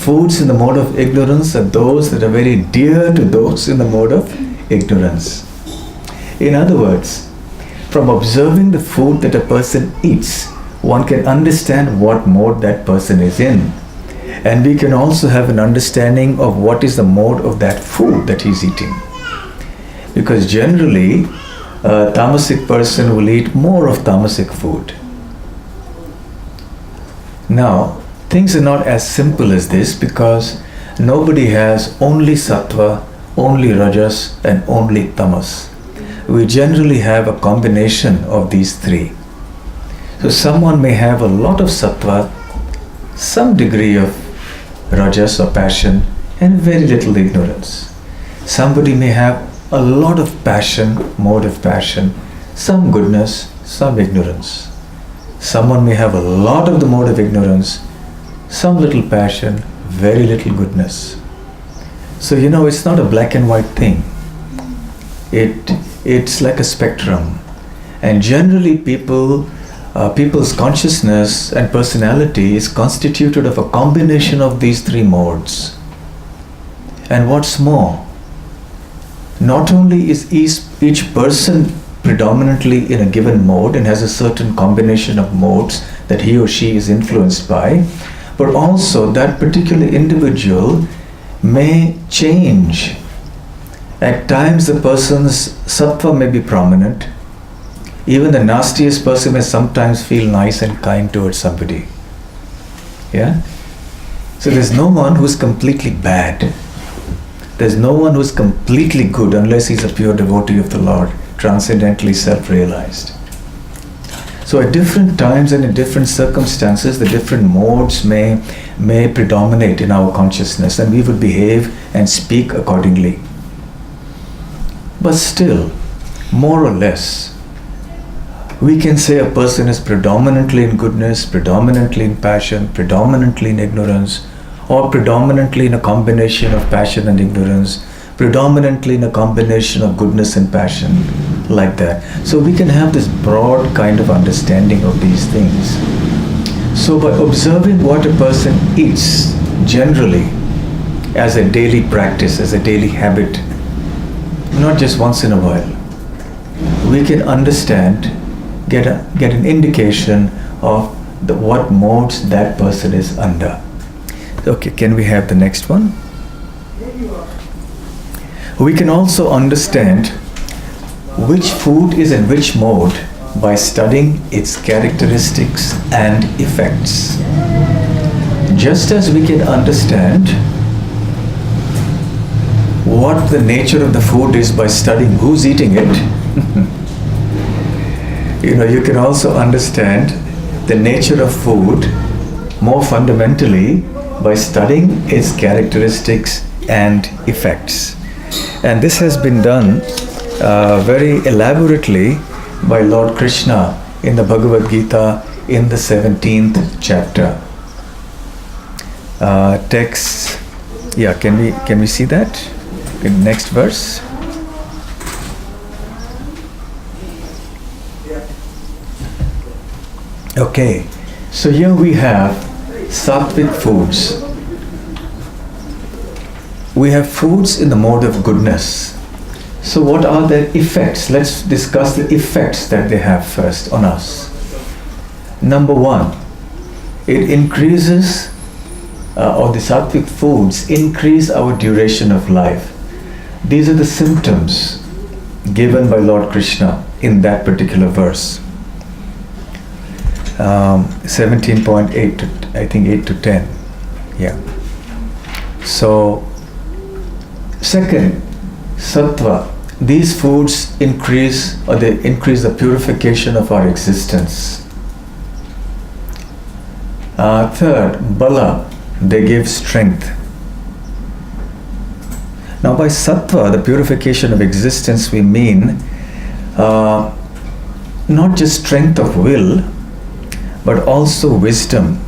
foods in the mode of ignorance are those that are very dear to those in the mode of ignorance. In other words, from observing the food that a person eats, one can understand what mode that person is in. And we can also have an understanding of what is the mode of that food that he's eating. Because generally, a tamasic person will eat more of tamasic food. Now, things are not as simple as this, because nobody has only sattva, only rajas, and only tamas. We generally have a combination of these three. So someone may have a lot of sattva, some degree of rajas or passion, and very little ignorance. Somebody may have a lot of passion, mode of passion, some goodness, some ignorance. Someone may have a lot of the mode of ignorance, some little passion, very little goodness. So it's not a black and white thing. It's like a spectrum. And generally people's consciousness and personality is constituted of a combination of these three modes. And what's more, not only is each person predominantly in a given mode and has a certain combination of modes that he or she is influenced by, but also that particular individual may change. At times the person's sattva may be prominent. Even the nastiest person may sometimes feel nice and kind towards somebody. Yeah? So there's no one who's completely bad. There's no one who's completely good unless he's a pure devotee of the Lord, transcendently self-realized. So at different times and in different circumstances, the different modes may predominate in our consciousness, and we would behave and speak accordingly. But still, more or less, we can say a person is predominantly in goodness, predominantly in passion, predominantly in ignorance, or predominantly in a combination of passion and ignorance, predominantly in a combination of goodness and passion, like that. So we can have this broad kind of understanding of these things. So by observing what a person eats generally as a daily practice, as a daily habit, not just once in a while, we can understand, get an indication of what modes that person is under. Okay, can we have the next one? We can also understand which food is in which mode by studying its characteristics and effects. Just as we can understand what the nature of the food is by studying who's eating it, you can also understand the nature of food more fundamentally by studying its characteristics and effects. And this has been done very elaborately by Lord Krishna in the Bhagavad Gita in the 17th chapter. Text, can we see that in next verse? Okay, so here we have sattvic foods. We have foods in the mode of goodness. So what are their effects? Let's discuss the effects that they have first on us. Number one, it increases, or the sattvic foods increase our duration of life. These are the symptoms given by Lord Krishna in that particular verse. 17.8 to, I think 8 to 10. Yeah. So, second, sattva. These foods increase the purification of our existence. Third, bala. They give strength. Now by sattva, the purification of existence, we mean not just strength of will, but also wisdom.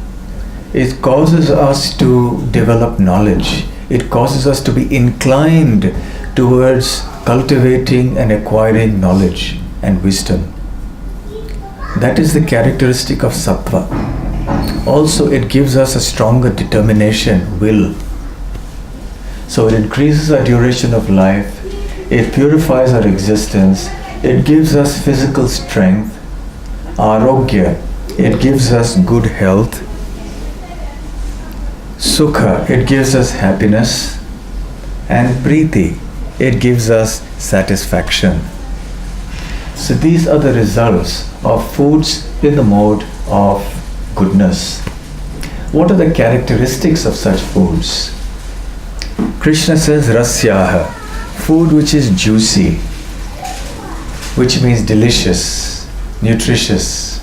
It causes us to develop knowledge. It causes us to be inclined towards cultivating and acquiring knowledge and wisdom. That is the characteristic of sattva. Also, it gives us a stronger determination, will. So it increases our duration of life, it purifies our existence, it gives us physical strength, arogya, it gives us good health, sukha, it gives us happiness, and priti, it gives us satisfaction. So these are the results of foods in the mode of goodness. What are the characteristics of such foods? Krishna says rasyaha, food which is juicy, which means delicious, nutritious,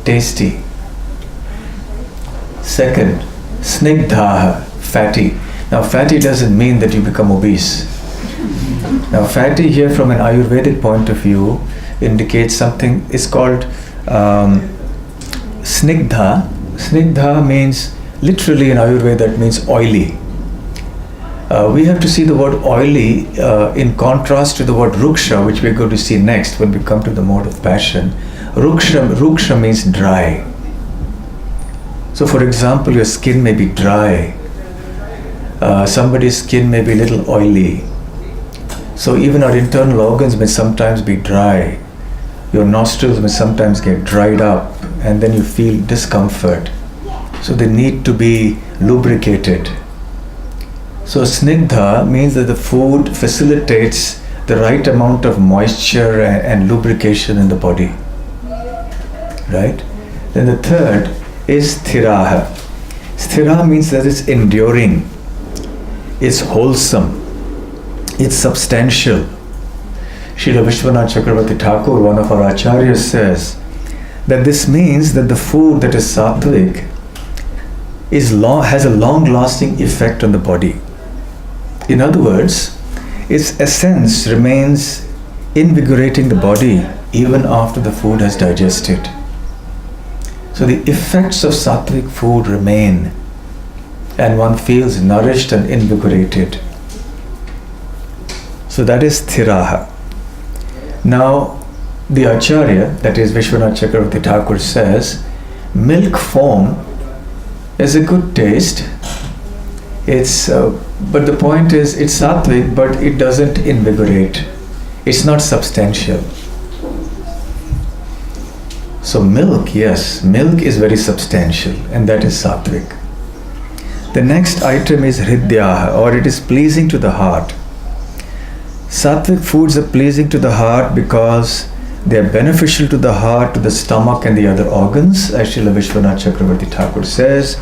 tasty. Second, snigdhaha, fatty. Now fatty doesn't mean that you become obese. Now fatty here from an Ayurvedic point of view indicates something, it's called snigdha. Snigdha means, literally in Ayurveda, it means oily. We have to see the word oily in contrast to the word ruksha, which we're going to see next when we come to the mode of passion. Ruksha means dry. So for example, your skin may be dry. Somebody's skin may be a little oily. So even our internal organs may sometimes be dry. Your nostrils may sometimes get dried up and then you feel discomfort. So they need to be lubricated. So snigdha means that the food facilitates the right amount of moisture and lubrication in the body. Right? Then the third is sthiraha. Sthira means that it's enduring, it's wholesome, it's substantial. Srila Vishwanath Chakravarti Thakur, one of our acharyas, says that this means that the food that is sattvic has a long-lasting effect on the body. In other words, its essence remains invigorating the body even after the food has digested. So the effects of sattvic food remain and one feels nourished and invigorated. So that is sthiraha. Now, the Acharya, that is Vishwanath Chakravarti Thakur, says milk foam is a good taste. But the point is, it's sattvic, but it doesn't invigorate. It's not substantial. So milk, yes, milk is very substantial, and that is sattvic. The next item is hridyaha, or it is pleasing to the heart. Sattvic foods are pleasing to the heart because they are beneficial to the heart, to the stomach and the other organs, as Srila Vishwanath Chakravarti Thakur says.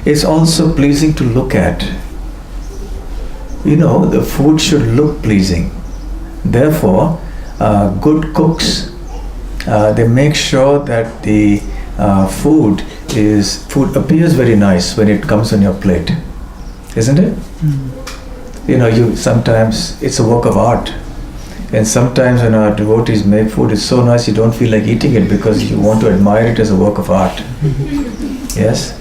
It's also pleasing to look at. The food should look pleasing. Therefore, good cooks, they make sure that the food appears very nice when it comes on your plate, isn't it? Sometimes it's a work of art, and sometimes when our devotees make food, it's so nice you don't feel like eating it because you want to admire it as a work of art. Yes,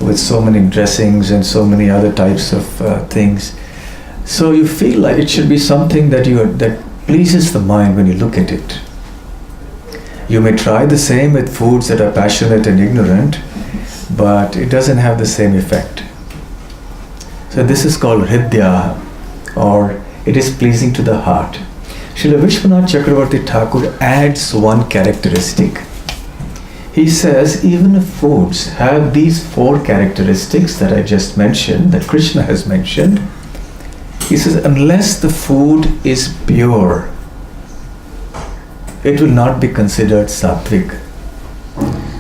with so many dressings and so many other types of things. So you feel like it should be something that pleases the mind when you look at it. You may try the same with foods that are passionate and ignorant, but it doesn't have the same effect. So this is called hridya, or it is pleasing to the heart. Srila Vishwanath Chakravarti Thakur adds one characteristic. He says even if foods have these 4 characteristics that I just mentioned, that Krishna has mentioned, he says unless the food is pure, it will not be considered sattvic.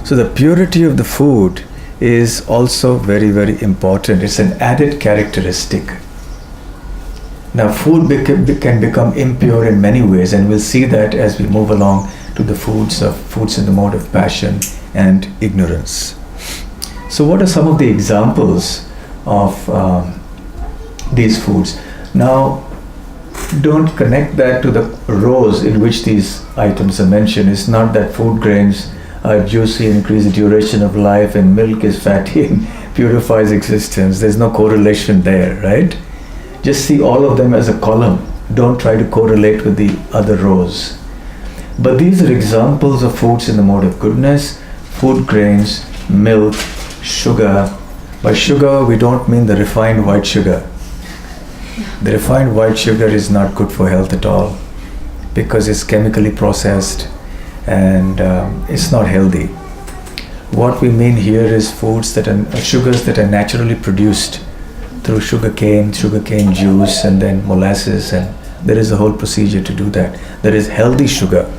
So the purity of the food is also very, very important. It's an added characteristic. Now food can become impure in many ways, and we'll see that as we move along to the foods in the mode of passion and ignorance. So what are some of the examples of these foods? Now, don't connect that to the rows in which these items are mentioned. It's not that food grains are juicy, increase the duration of life, and milk is fatty and purifies existence. There's no correlation there, right? Just see all of them as a column. Don't try to correlate with the other rows. But these are examples of foods in the mode of goodness, food grains, milk, sugar. By sugar, we don't mean the refined white sugar. The refined white sugar is not good for health at all because it's chemically processed and it's not healthy. What we mean here is foods that are sugars that are naturally produced through sugarcane juice, and then molasses, and there is a whole procedure to do that. There is healthy sugar.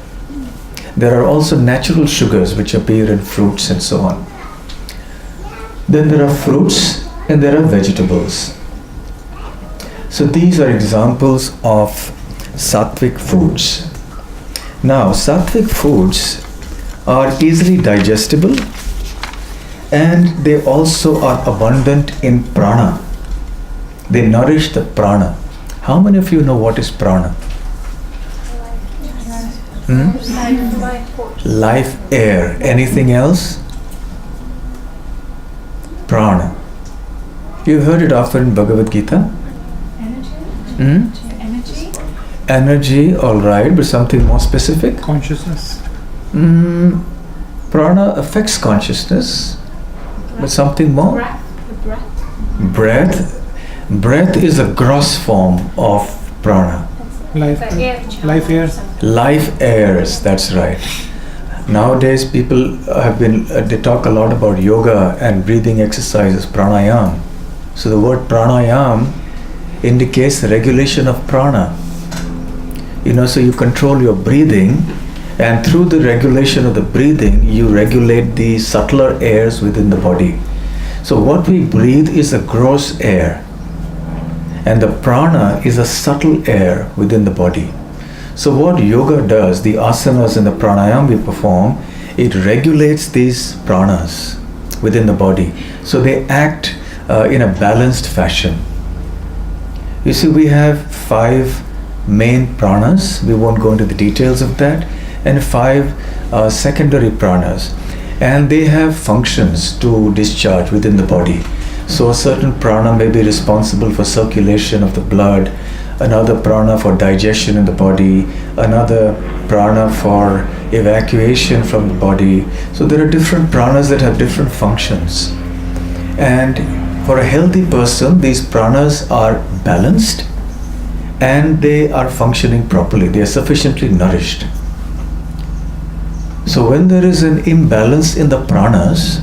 There are also natural sugars which appear in fruits and so on. Then there are fruits and there are vegetables. So these are examples of sattvic foods. Now, sattvic foods are easily digestible and they also are abundant in prana. They nourish the prana. How many of you know what is prana? Life air. Anything else? Prana. You've heard it often in Bhagavad Gita? Energy. Energy, alright, but something more specific? Consciousness. Prana affects consciousness, but something more? Breath. Breath is a gross form of prana. Life Airs, that's right. Nowadays people they talk a lot about yoga and breathing exercises, pranayam. So the word pranayam indicates the regulation of prana. So you control your breathing, and through the regulation of the breathing, you regulate the subtler airs within the body. So what we breathe is a gross air, and the prana is a subtle air within the body. So what yoga does, the asanas and the pranayam we perform, it regulates these pranas within the body. So they act in a balanced fashion. You see, we have 5 main pranas, we won't go into the details of that, and 5 secondary pranas. And they have functions to discharge within the body. So a certain prana may be responsible for circulation of the blood, another prana for digestion in the body, another prana for evacuation from the body. So there are different pranas that have different functions. And for a healthy person, these pranas are balanced and they are functioning properly. They are sufficiently nourished. So when there is an imbalance in the pranas,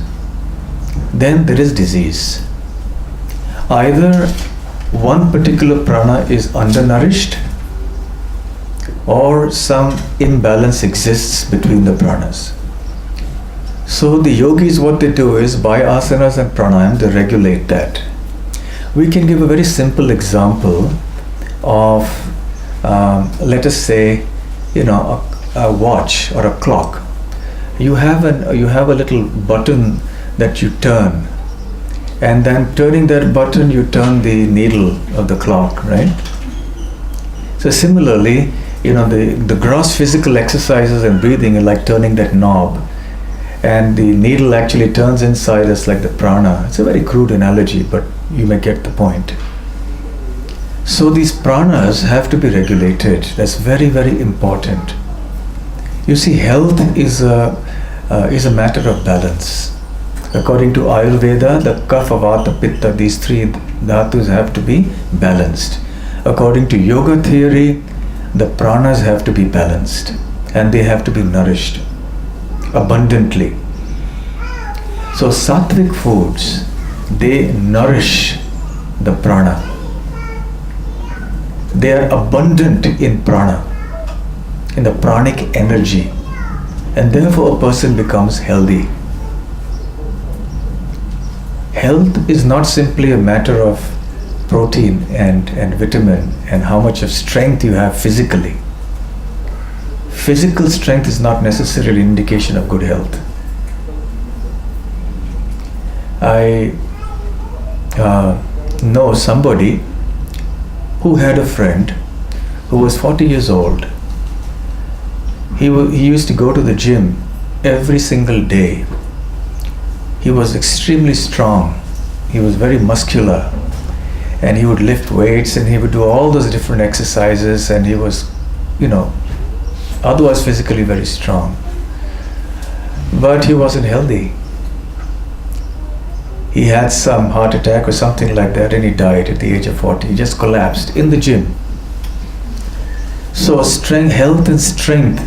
then there is disease. Either one particular prana is undernourished or some imbalance exists between the pranas. So the yogis, what they do is, by asanas and pranayam, they regulate that. We can give a very simple example of, let us say, a watch or a clock. You have a little button that you turn, and then turning that button, you turn the needle of the clock, right? So similarly, the gross physical exercises and breathing are like turning that knob, and the needle actually turns inside us like the prana. It's a very crude analogy, but you may get the point. So these pranas have to be regulated. That's very, very important. You see, health is a matter of balance. According to Ayurveda, the kapha, vata, pitta, these 3 dhatus have to be balanced. According to yoga theory, the pranas have to be balanced and they have to be nourished abundantly. So sattvic foods, they nourish the prana. They are abundant in prana, in the pranic energy, and therefore a person becomes healthy. Health is not simply a matter of protein and vitamin and how much of strength you have physically. Physical strength is not necessarily an indication of good health. I know somebody who had a friend who was 40 years old. He used to go to the gym every single day. He was extremely strong. He was very muscular, and he would lift weights and he would do all those different exercises, and he was, otherwise physically very strong. but he wasn't healthy. He had some heart attack or something like that, and he died at the age of 40. He just collapsed in the gym. So strength, health and strength,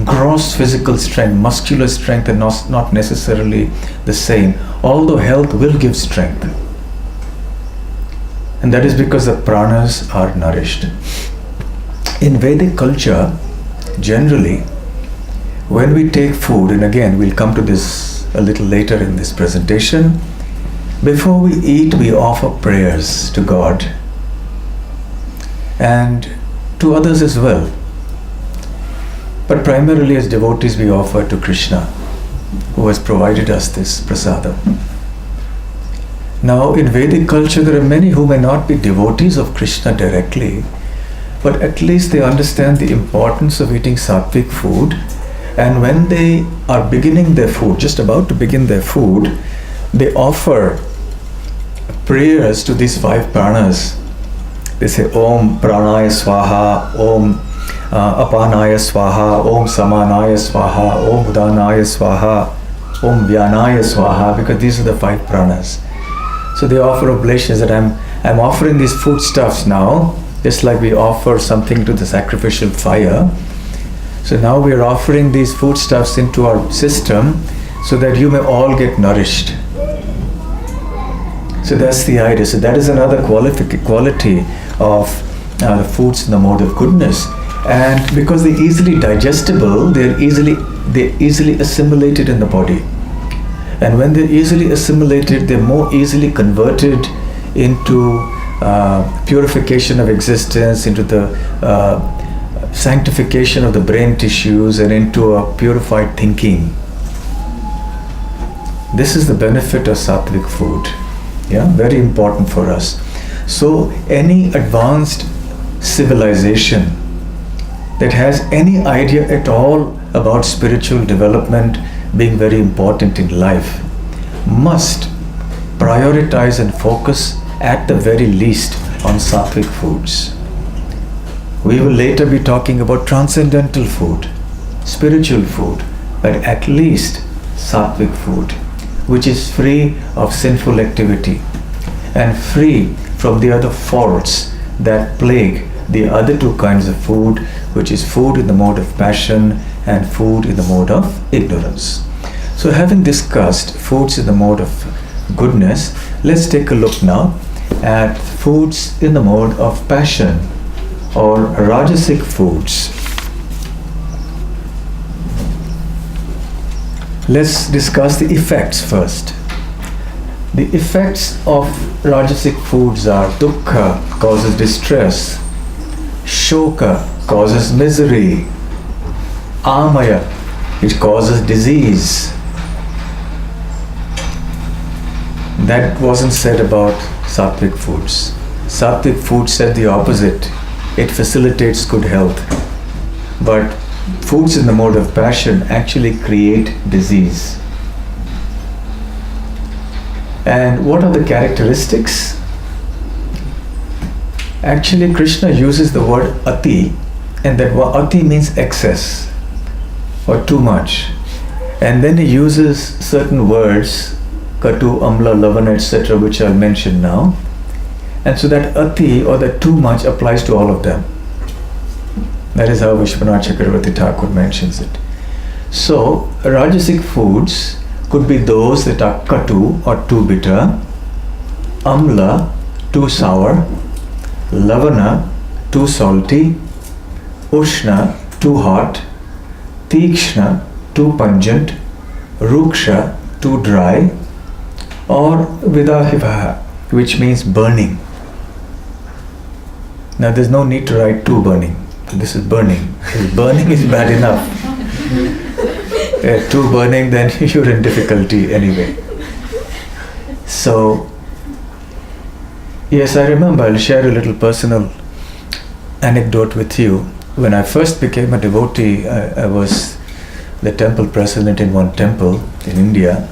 gross physical strength, muscular strength are not necessarily the same, although health will give strength. And that is because the pranas are nourished. In Vedic culture, generally, when we take food, and again we'll come to this a little later in this presentation, before we eat we offer prayers to God and to others as well. But primarily as devotees we offer to Krishna, who has provided us this prasadam. Now in Vedic culture there are many who may not be devotees of Krishna directly, but at least they understand the importance of eating sattvic food, and when they are beginning their food, just about to begin their food, they offer prayers to these 5 pranas. They say Om Pranaya Swaha, Om Apanaya Swaha, Om Samanaya Swaha, Om Udanaya Swaha, Om Vyanaya Swaha, because these are the 5 pranas. So they offer oblations that I'm offering these foodstuffs now, just like we offer something to the sacrificial fire. So now we are offering these foodstuffs into our system so that you may all get nourished. So that's the idea. So that is another quality of the foods in the mode of goodness. And because they're easily digestible, they're easily assimilated in the body. And when they're easily assimilated, they're more easily converted into purification of existence, into the sanctification of the brain tissues, and into a purified thinking. This is the benefit of sattvic food. Yeah, very important for us. So any advanced civilization that has any idea at all about spiritual development being very important in life must prioritize and focus at the very least on sattvic foods. We will later be talking about transcendental food, spiritual food, but at least sattvic food, which is free of sinful activity and free from the other faults that plague the other 2 kinds of food, which is food in the mode of passion and food in the mode of ignorance. So having discussed foods in the mode of goodness, let's take a look now at foods in the mode of passion, or rajasic foods. Let's discuss the effects first. The effects of rajasic foods are dukkha, causes distress, shoka, causes misery, amaya, it causes disease. That wasn't said about sattvic foods. Sattvic food said the opposite. It facilitates good health. But foods in the mode of passion actually create disease. And what are the characteristics? Actually, Krishna uses the word ati, and that ati means excess or too much. And then he uses certain words, katu, amla, lavana, etc., which I'll mention now. And so that ati, or that too much, applies to all of them. That is how Vishwanath Chakravarti Thakur mentions it. So, rajasic foods could be those that are katu, or too bitter, amla, too sour, lavana, too salty, ushna, too hot, tikshna, too pungent, ruksha, too dry, or vidahivaha, which means burning. Now there's no need to write too burning. This is burning. If burning is bad enough. Too burning, then you're in difficulty anyway. So, yes, I remember, I'll share a little personal anecdote with you. When I first became a devotee, I was the temple president in one temple in India.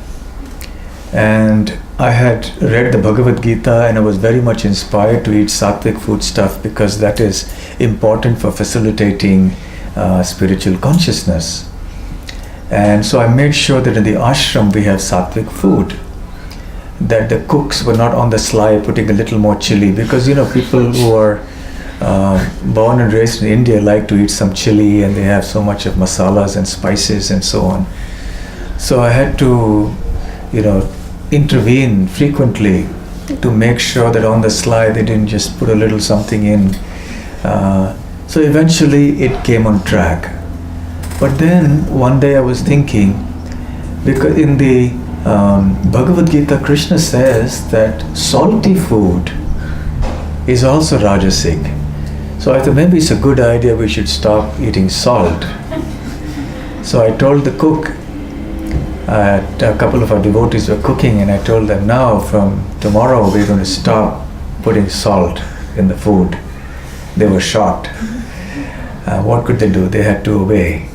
And I had read the Bhagavad Gita, and I was very much inspired to eat sattvic food stuff, because that is important for facilitating spiritual consciousness. And so I made sure that in the ashram we have sattvic food, that the cooks were not on the sly putting a little more chili, because people who are born and raised in India like to eat some chili, and they have so much of masalas and spices and so on. So I had to intervene frequently to make sure that on the sly they didn't just put a little something in. So eventually it came on track. But then one day I was thinking, because in the Bhagavad Gita, Krishna says that salty food is also rajasic. So I thought maybe it's a good idea we should stop eating salt. So I told the cook, a couple of our devotees were cooking, and I told them, now from tomorrow we're going to stop putting salt in the food. They were shocked. What could they do? They had to obey.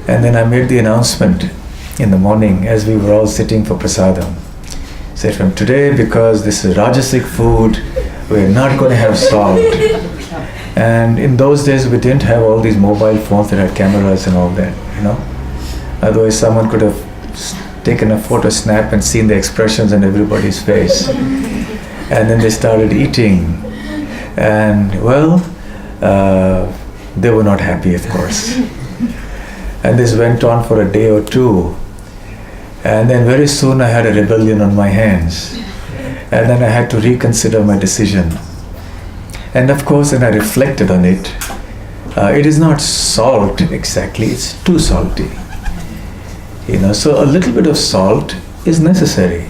And then I made the announcement in the morning as we were all sitting for prasadam. Said, from today, because this is rajasic food, we're not going to have salt. And in those days we didn't have all these mobile phones that had cameras and all that, Otherwise someone could have taken a photo snap and seen the expressions on everybody's face. And then they started eating. And they were not happy, of course. And this went on for a day or two. And then very soon I had a rebellion on my hands. And then I had to reconsider my decision. And of course, when I reflected on it, it is not salt exactly, it's too salty. So a little bit of salt is necessary,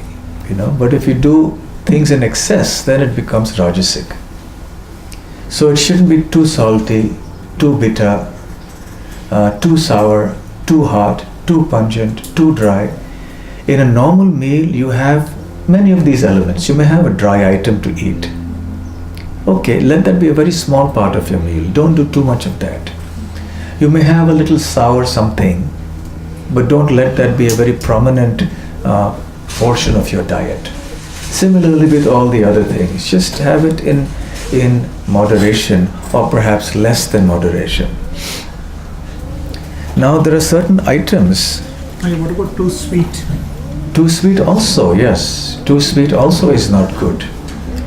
but if you do things in excess, then it becomes rajasic. So it shouldn't be too salty, too bitter, too sour, too hot, too pungent, too dry. In a normal meal, you have many of these elements. You may have a dry item to eat. Okay, let that be a very small part of your meal. Don't do too much of that. You may have a little sour something, but don't let that be a very prominent portion of your diet. Similarly with all the other things, just have it in moderation, or perhaps less than moderation. Now there are certain items. What about too sweet? Too sweet also, yes. Too sweet also is not good.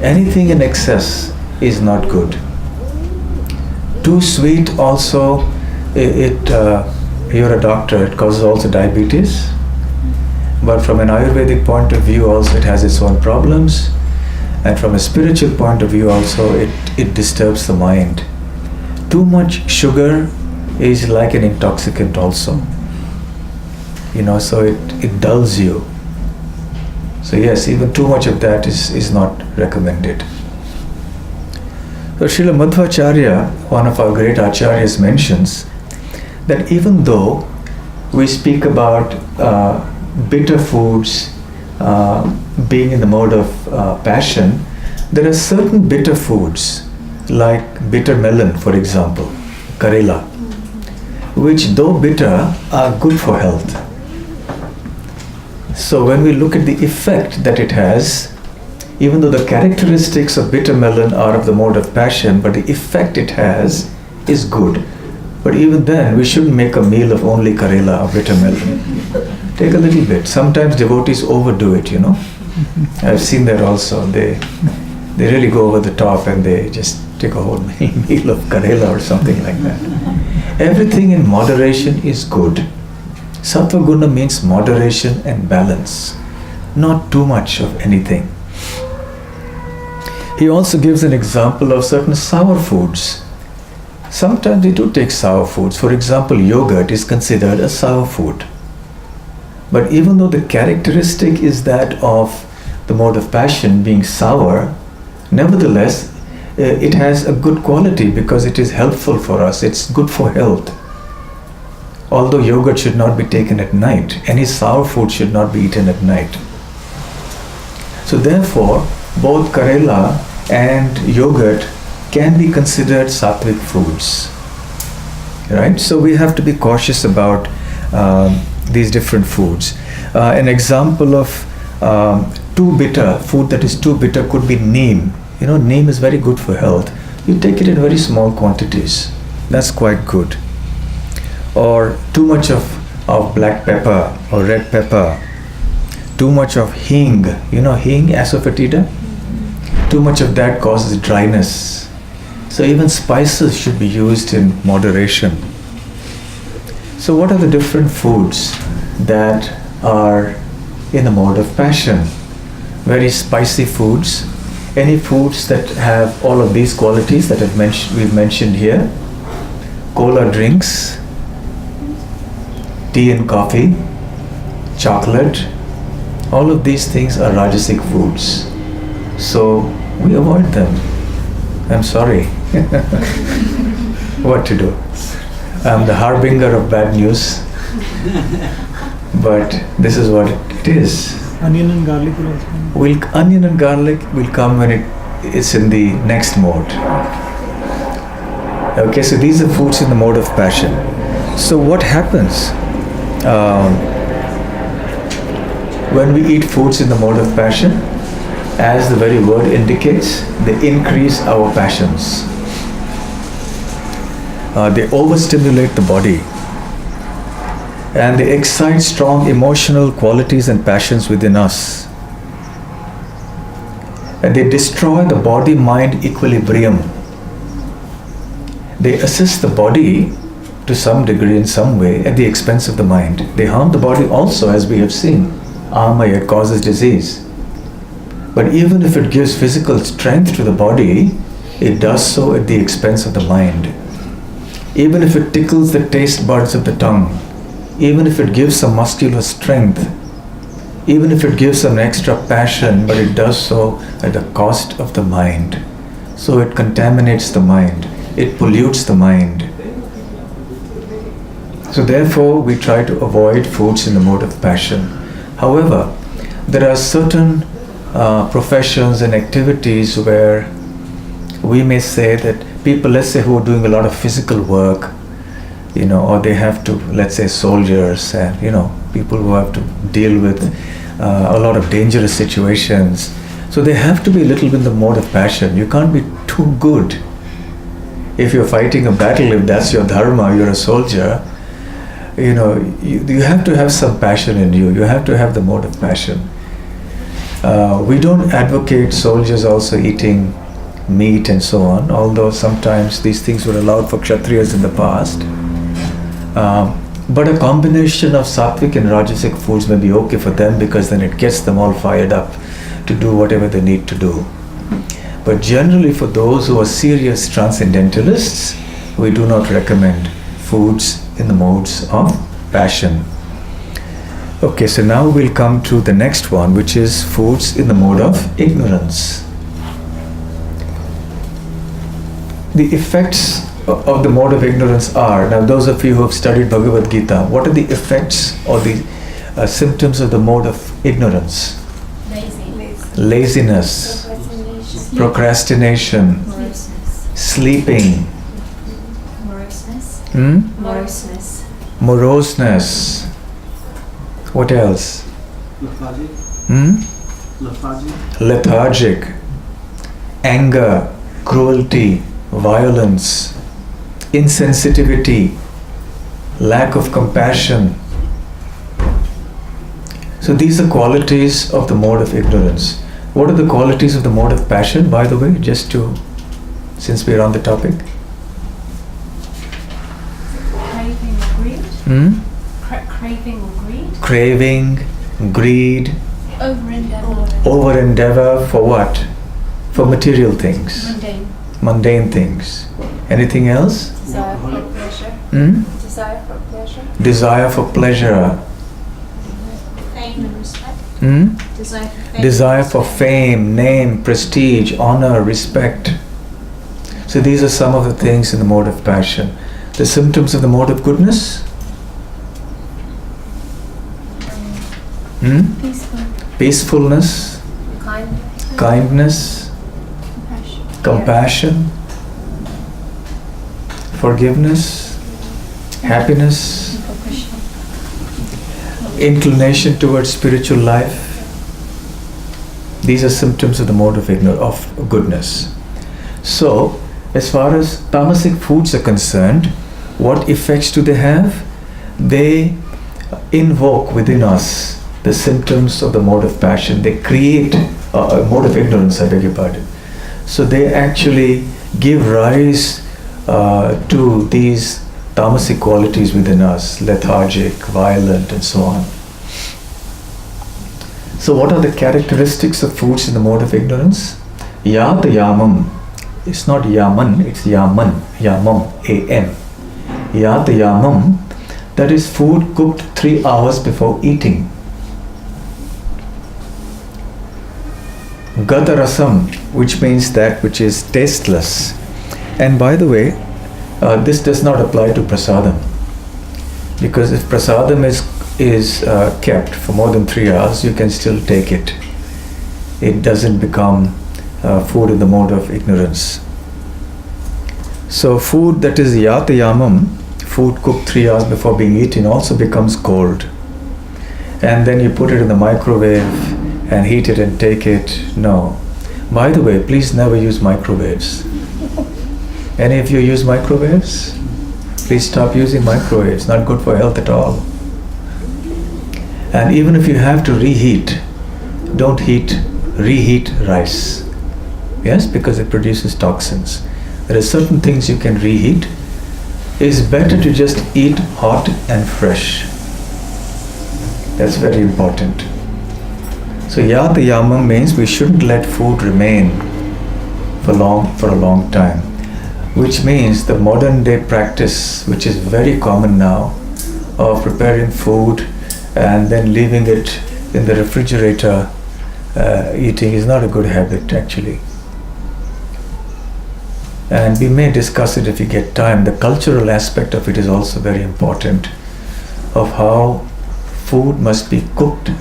Anything in excess is not good. Too sweet also, you're a doctor, it causes also diabetes. But from an Ayurvedic point of view also it has its own problems. And from a spiritual point of view also it disturbs the mind. Too much sugar is like an intoxicant also. So it dulls you. So yes, even too much of that is not recommended. So Srila Madhvacharya, one of our great acharyas, mentions that even though we speak about bitter foods being in the mode of passion, there are certain bitter foods like bitter melon, for example, Karela, which though bitter are good for health. So when we look at the effect that it has, even though the characteristics of bitter melon are of the mode of passion, but the effect it has is good. But even then, we shouldn't make a meal of only Karela or bitter melon. Take a little bit. Sometimes devotees overdo it, I've seen that also. They really go over the top and they just take a whole meal of Karela or something like that. Everything in moderation is good. Sattva guna means moderation and balance, not too much of anything. He also gives an example of certain sour foods. Sometimes we do take sour foods. For example, yogurt is considered a sour food. But even though the characteristic is that of the mode of passion being sour, nevertheless, it has a good quality because it is helpful for us. It's good for health. Although yogurt should not be taken at night, any sour food should not be eaten at night. So therefore, both Karela and yogurt can be considered sattvic foods. Right? So we have to be cautious about these different foods. An example of too bitter, food that is too bitter could be neem. Neem is very good for health. You take it in very small quantities. That's quite good. Or too much of of black pepper or red pepper, too much of hing, you know hing, asafoetida? Too much of that causes dryness. So even spices should be used in moderation. So what are the different foods that are in the mode of passion? Very spicy foods. Any foods that have all of these qualities that we've mentioned here. Cola drinks, tea and coffee, chocolate, all of these things are rajasic foods. So we avoid them. I'm sorry. What to do? I'm the harbinger of bad news. But this is what it is. Onion and garlic will also. Onion and garlic will come when it's in the next mode. Okay, so these are foods in the mode of passion. So what happens when we eat foods in the mode of passion? As the very word indicates, they increase our passions. They overstimulate the body. And they excite strong emotional qualities and passions within us. And they destroy the body-mind equilibrium. They assist the body to some degree in some way at the expense of the mind. They harm the body also, as we have seen. Amaya, it causes disease. But even if it gives physical strength to the body, it does so at the expense of the mind. Even if it tickles the taste buds of the tongue, even if it gives some muscular strength, even if it gives some extra passion, but it does so at the cost of the mind. So it contaminates the mind, it pollutes the mind. So therefore we try to avoid foods in the mode of passion. However, there are certain professions and activities where we may say that people, let's say, who are doing a lot of physical work, or they have to, let's say, soldiers and, people who have to deal with a lot of dangerous situations. So they have to be a little bit in the mode of passion. You can't be too good. If you're fighting a battle, if that's your dharma, you're a soldier, you have to have some passion in you. You have to have the mode of passion. We don't advocate soldiers also eating meat and so on, although sometimes these things were allowed for Kshatriyas in the past. But a combination of sattvic and rajasic foods may be okay for them, because then it gets them all fired up to do whatever they need to do. But generally for those who are serious transcendentalists, we do not recommend foods in the modes of passion. Okay, so now we'll come to the next one, which is foods in the mode of ignorance. The effects of the mode of ignorance are, now those of you who have studied Bhagavad Gita, what are the effects or the symptoms of the mode of ignorance? Laziness, procrastination, sleeping, moroseness. What else? Lethargic, anger, cruelty, violence, insensitivity, lack of compassion. So these are qualities of the mode of ignorance. What are the qualities of the mode of passion, by the way, since we are on the topic? Craving or greed. Craving or greed. Craving, greed, over endeavor for what? For material things. Mundane things. Anything else? Desire for pleasure. Desire for pleasure. Desire for pleasure. Fame and respect. Desire for fame. Desire for fame, name, prestige, honor, respect. So these are some of the things in the mode of passion. The symptoms of the mode of goodness? Peacefulness, kindness, compassion, forgiveness, happiness, inclination towards spiritual life. These are symptoms of the mode of goodness. So, as far as tamasic foods are concerned, what effects do they have? They invoke within us the symptoms of the mode of passion. They create a mode of ignorance, I beg your pardon. So they actually give rise to these tamasic qualities within us, lethargic, violent, and so on. So what are the characteristics of foods in the mode of ignorance? Yat yamam. It's not yaman, it's yaman. Yamam, A-M. Yat yamam. That is food cooked 3 hours before eating. Gata rasam, which means that which is tasteless. And by the way, this does not apply to prasadam, because if prasadam is kept for more than 3 hours, you can still take it. It doesn't become food in the mode of ignorance. So food that is yatayamam, food cooked 3 hours before being eaten, also becomes cold. And then you put it in the microwave and heat it and take it. No. By the way, please never use microwaves. Any of you use microwaves? Please stop using microwaves. Not good for health at all. And even if you have to reheat, don't reheat rice. Yes, because it produces toxins. There are certain things you can reheat. It's better to just eat hot and fresh. That's very important. So yata yamam means we shouldn't let food remain for a long time. Which means the modern day practice, which is very common now, of preparing food and then leaving it in the refrigerator eating, is not a good habit actually. And we may discuss it if you get time. The cultural aspect of it is also very important, of how food must be cooked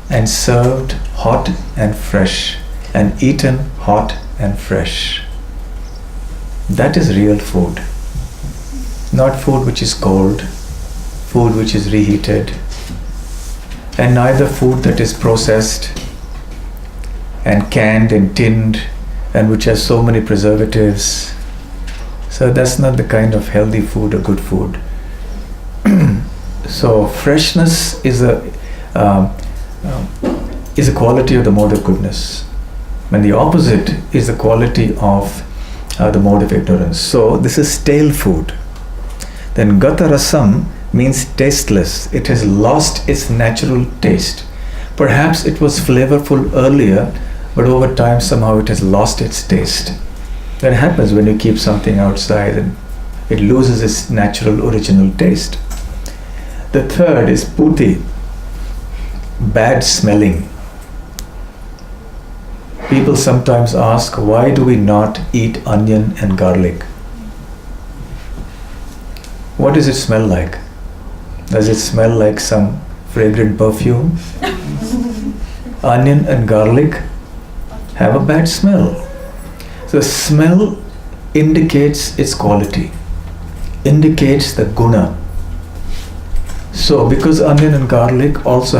and served hot and fresh and eaten hot and fresh. That is real food. Not food which is cold, food which is reheated, and neither food that is processed and canned and tinned and which has so many preservatives. So that's not the kind of healthy food or good food. So freshness is a quality of the mode of goodness, and the opposite is the quality of the mode of ignorance. So this is stale food. Then gata rasam means tasteless. It has lost its natural taste. Perhaps it was flavorful earlier, but over time somehow it has lost its taste. That happens when you keep something outside and it loses its natural original taste. The third is puti, bad smelling. People sometimes ask, why do we not eat onion and garlic? What does it smell like? Does it smell like some fragrant perfume? Onion and garlic have a bad smell. So smell indicates its quality, indicates the guna. So because onion and garlic also